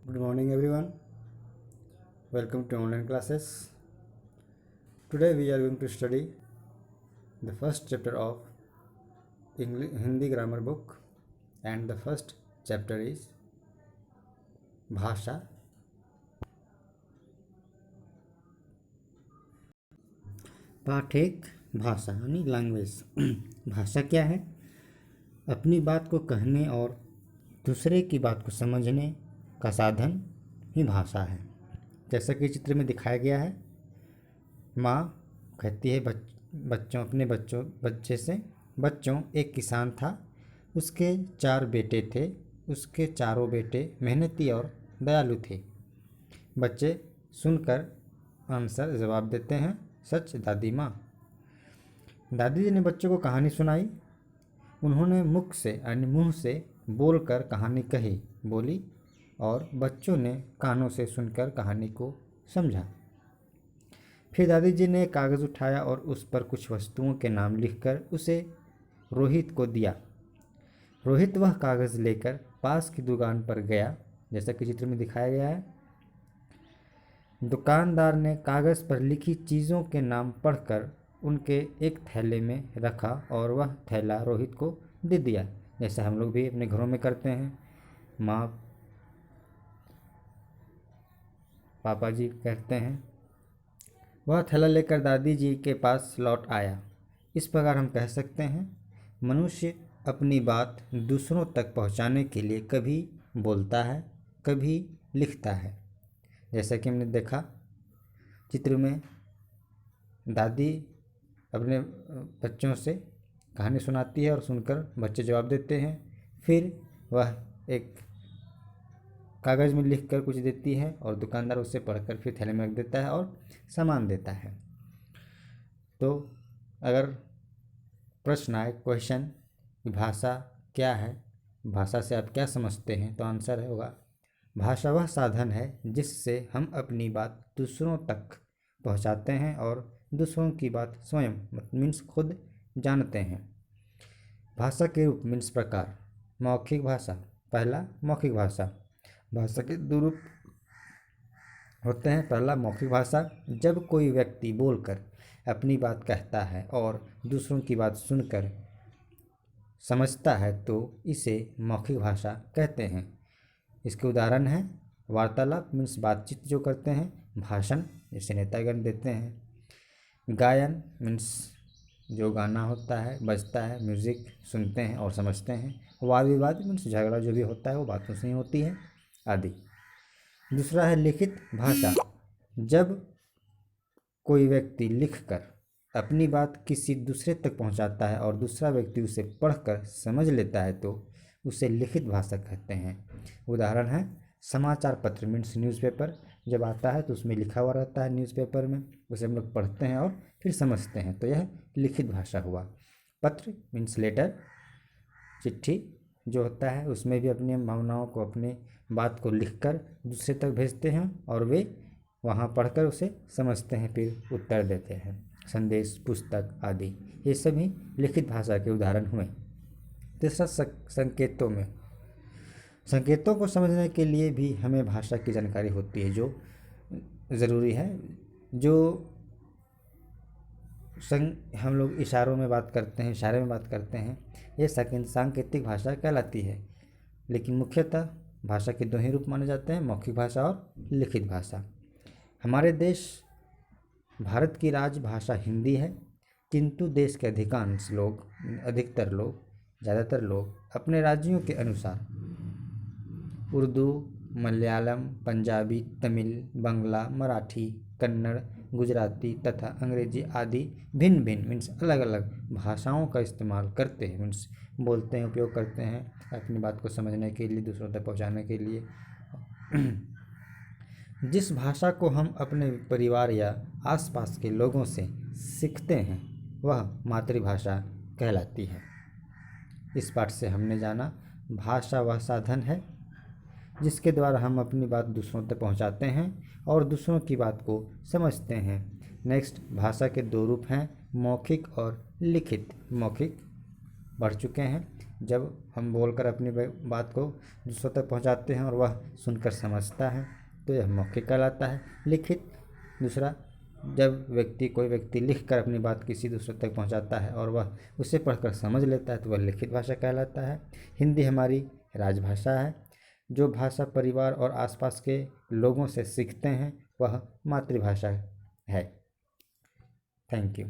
Good morning everyone. Welcome to online classes. Today we are going to study the first chapter of Hindi grammar book, and the first chapter is भाषा। पाठ एक, भाषा यानी language. भाषा क्या है? अपनी बात को कहने और दूसरे की बात को समझने का साधन ही भाषा है। जैसा कि चित्र में दिखाया गया है, माँ कहती है बच्चे से, बच्चों एक किसान था, उसके 4 बेटे थे, उसके चारों बेटे मेहनती और दयालु थे। बच्चे सुनकर आंसर जवाब देते हैं, सच दादी माँ। दादी जी ने बच्चों को कहानी सुनाई। उन्होंने मुंह से बोलकर कहानी बोली और बच्चों ने कानों से सुनकर कहानी को समझा। फिर दादी जी ने कागज़ उठाया और उस पर कुछ वस्तुओं के नाम लिखकर उसे रोहित को दिया। रोहित वह कागज़ लेकर पास की दुकान पर गया, जैसा कि चित्र में दिखाया गया है। दुकानदार ने कागज़ पर लिखी चीज़ों के नाम पढ़कर उनके एक थैले में रखा और वह थैला रोहित को दे दिया, जैसा हम लोग भी अपने घरों में करते हैं। माँ पापा जी कहते हैं। वह थैला लेकर दादी जी के पास लौट आया। इस प्रकार हम कह सकते हैं, मनुष्य अपनी बात दूसरों तक पहुंचाने के लिए कभी बोलता है, कभी लिखता है। जैसा कि हमने देखा चित्र में, दादी अपने बच्चों से कहानी सुनाती है और सुनकर बच्चे जवाब देते हैं। फिर वह एक कागज़ में लिखकर कुछ देती है और दुकानदार उसे पढ़कर फिर थैले में रख देता है और सामान देता है। तो अगर प्रश्न आए, क्वेश्चन, कि भाषा क्या है, भाषा से आप क्या समझते हैं, तो आंसर होगा, भाषा वह साधन है जिससे हम अपनी बात दूसरों तक पहुंचाते हैं और दूसरों की बात स्वयं मीन्स खुद जानते हैं। भाषा के रूप मीन्स प्रकार। मौखिक भाषा। पहला, मौखिक भाषा। भाषा के 2 रूप होते हैं। पहला, मौखिक भाषा, जब कोई व्यक्ति बोलकर अपनी बात कहता है और दूसरों की बात सुनकर समझता है तो इसे मौखिक भाषा कहते हैं। इसके उदाहरण हैं वार्तालाप मीन्स बातचीत जो करते हैं, भाषण जैसे नेतागण देते हैं, गायन मीन्स जो गाना होता है, बजता है, म्यूज़िक सुनते हैं और समझते हैं, वाद विवाद मीन्स झगड़ा जो भी होता है वो बातों से ही होती है आदि। दूसरा है लिखित भाषा, जब कोई व्यक्ति लिखकर अपनी बात किसी दूसरे तक पहुंचाता है और दूसरा व्यक्ति उसे पढ़कर समझ लेता है तो उसे लिखित भाषा कहते हैं। उदाहरण है समाचार पत्र मीन्स न्यूज़पेपर, जब आता है तो उसमें लिखा हुआ रहता है न्यूज़पेपर में, उसे हम लोग पढ़ते हैं और फिर समझते हैं, तो यह लिखित भाषा हुआ। पत्र मीन्स लेटर, चिट्ठी जो होता है उसमें भी अपनी भावनाओं को, अपनी बात को लिखकर दूसरे तक भेजते हैं और वे वहाँ पढ़कर उसे समझते हैं, फिर उत्तर देते हैं। संदेश, पुस्तक आदि ये सभी लिखित भाषा के उदाहरण हुए। तीसरा, संकेतों में। संकेतों को समझने के लिए भी हमें भाषा की जानकारी होती है, जो ज़रूरी है। जो हम लोग इशारे में बात करते हैं, ये सांकेतिक भाषा कहलाती है। लेकिन मुख्यतः भाषा के 2 ही रूप माने जाते हैं, मौखिक भाषा और लिखित भाषा। हमारे देश भारत की राजभाषा हिंदी है, किंतु देश के ज़्यादातर लोग अपने राज्यों के अनुसार उर्दू, मलयालम, पंजाबी, तमिल, बांग्ला, मराठी, कन्नड़, गुजराती तथा अंग्रेजी आदि भिन्न भिन्न मीन्स अलग अलग भाषाओं का इस्तेमाल करते हैं, मीन्स बोलते हैं, उपयोग करते हैं अपनी बात को समझने के लिए, दूसरों तक पहुंचाने के लिए। जिस भाषा को हम अपने परिवार या आसपास के लोगों से सीखते हैं वह मातृभाषा कहलाती है। इस पाठ से हमने जाना, भाषा वह साधन है जिसके द्वारा हम अपनी बात दूसरों तक पहुंचाते हैं और दूसरों की बात को समझते हैं। नेक्स्ट, भाषा के 2 रूप हैं, मौखिक और लिखित। मौखिक बढ़ चुके हैं, जब हम बोलकर अपनी बात को दूसरों तक पहुंचाते हैं और वह सुनकर समझता है तो यह मौखिक कहलाता है। लिखित दूसरा, जब कोई व्यक्ति लिख कर अपनी बात किसी दूसरे तक पहुंचाता है और वह उसे पढ़कर समझ लेता है तो वह लिखित भाषा कहलाता है। हिंदी हमारी राजभाषा है। जो भाषा परिवार और आसपास के लोगों से सीखते हैं वह मातृभाषा है। Thank you.